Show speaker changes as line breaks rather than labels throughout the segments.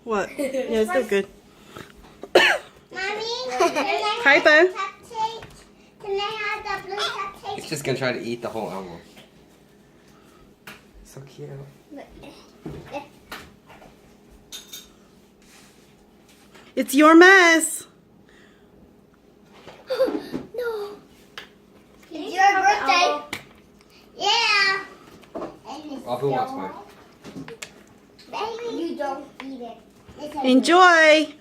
What? Yeah, it's still good.
Mommy,
Hi, bud.
cupcake? Can I have the blue cupcake?
It's just gonna try to eat the whole elmo. So cute.
It's your mess.
No. It's your birthday. Yeah.
Oh, who wants mine?
Baby, you don't eat it.
Enjoy.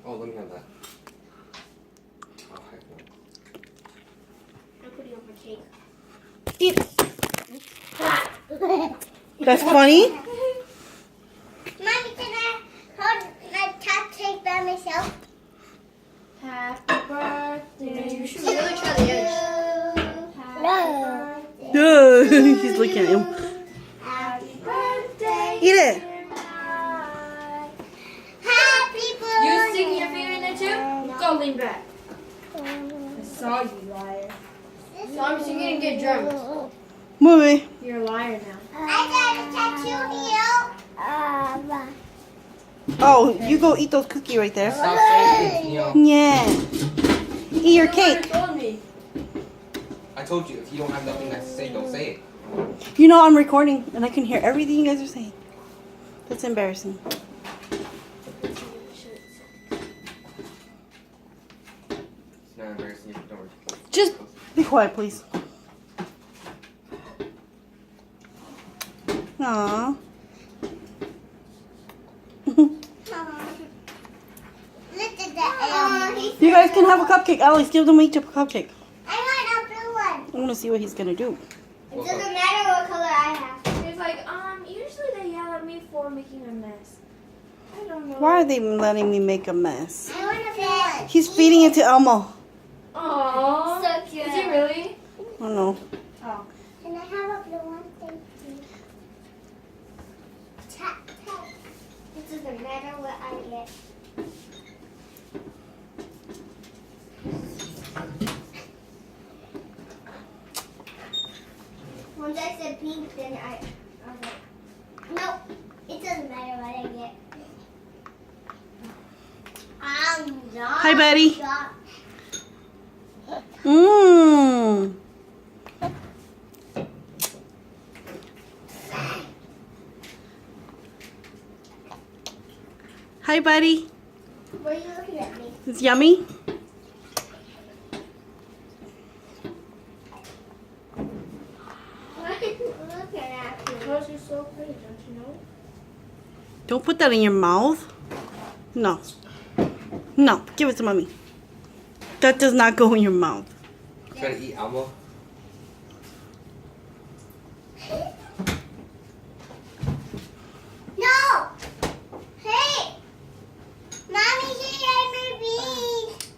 Oh, let me have that. Oh, heck no.
I'm putting on my cake.
Eat. That's funny.
Mommy, can I hold my cupcake by myself?
Happy birthday. You should really try the edge.
He's looking at him.
Happy birthday.
Eat it.
Happy birthday.
You sticking your finger in there too? Go lean back. I saw you, liar. Thomas, you're gonna get drunk.
Movie.
You're a liar now.
I got a tattoo here.
Oh, you go eat those cookies right there.
Stop saying it, Neo.
Yeah. Eat your cake.
Told me.
I told you, if you don't have nothing nice to say, don't say it.
You know I'm recording and I can hear everything you guys are saying. That's embarrassing.
It's not embarrassing if you don't.
Just be quiet, please. Aww.
Look at that.
You guys can have a cupcake. Alice, give them each a cupcake.
I want a blue one.
I want to see what he's going to do.
It doesn't matter what color I have.
He's like, usually they yell at me for making a mess. I don't know.
Why are they letting me make a mess?
I want a blue one.
He's feeding it to Elmo.
Aww.
So cute.
Is he really?
I don't know.
Oh.
Can I have a blue one? Thank you. Tap, tap. It doesn't matter what I get. Once I said pink, then I was like, nope, it doesn't matter what I get. I'm not.
Hi, buddy. Mmm. Hi, buddy.
Why are you looking at me?
It's yummy.
Why are you looking at me?
Because you're so pretty, don't you know?
Don't put that in your mouth. No. No. Give it to mommy. That does not go in your mouth.
Try to eat Elmo.
No! Hey! Mommy, he ate my beans!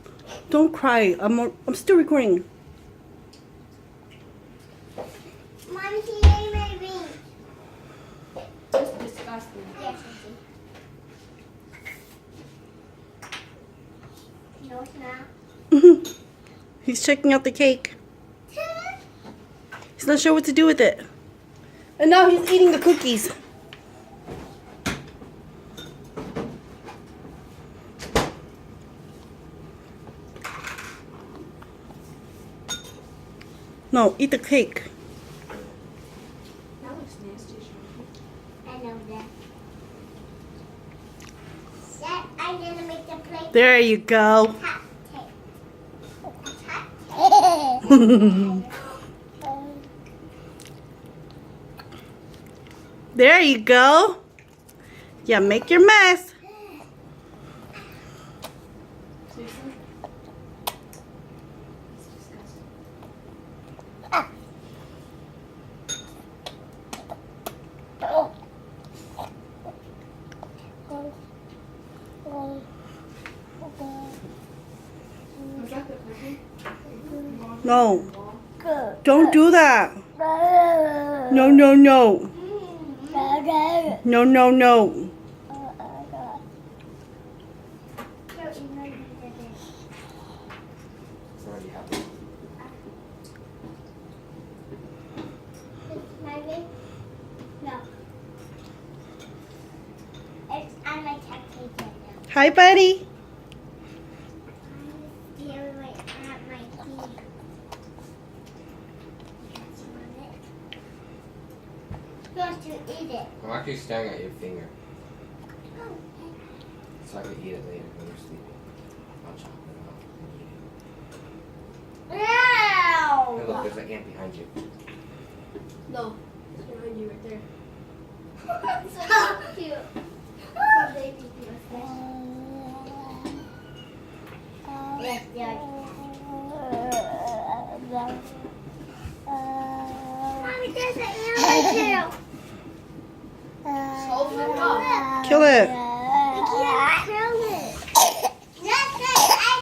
Don't cry. I'm still recording.
Mommy, he ate my beans.
That's disgusting.
Yes, no, it's not.
He's checking out the cake. He's not sure what to do with it. And now he's eating the cookies. No, eat the cake.
That looks nasty.
I know that. That I'm gonna make the plate.
There you go.
Hot cake.
There you go. Yeah, make your mess.
Seriously? It's disgusting. Was that the person?
No. Don't do that. No, no, no. No, no, no.
It's already happened.
No.
Hi, buddy.
Staring right at my teeth. Who wants to eat it?
I'm actually staring at your finger. So I can eat it later when you're sleeping. I'll chop it up and eat it.
Ow!
Hey, look, there's an ant behind you.
No. It's behind you right there.
So cute. So baby. Yes, yeah.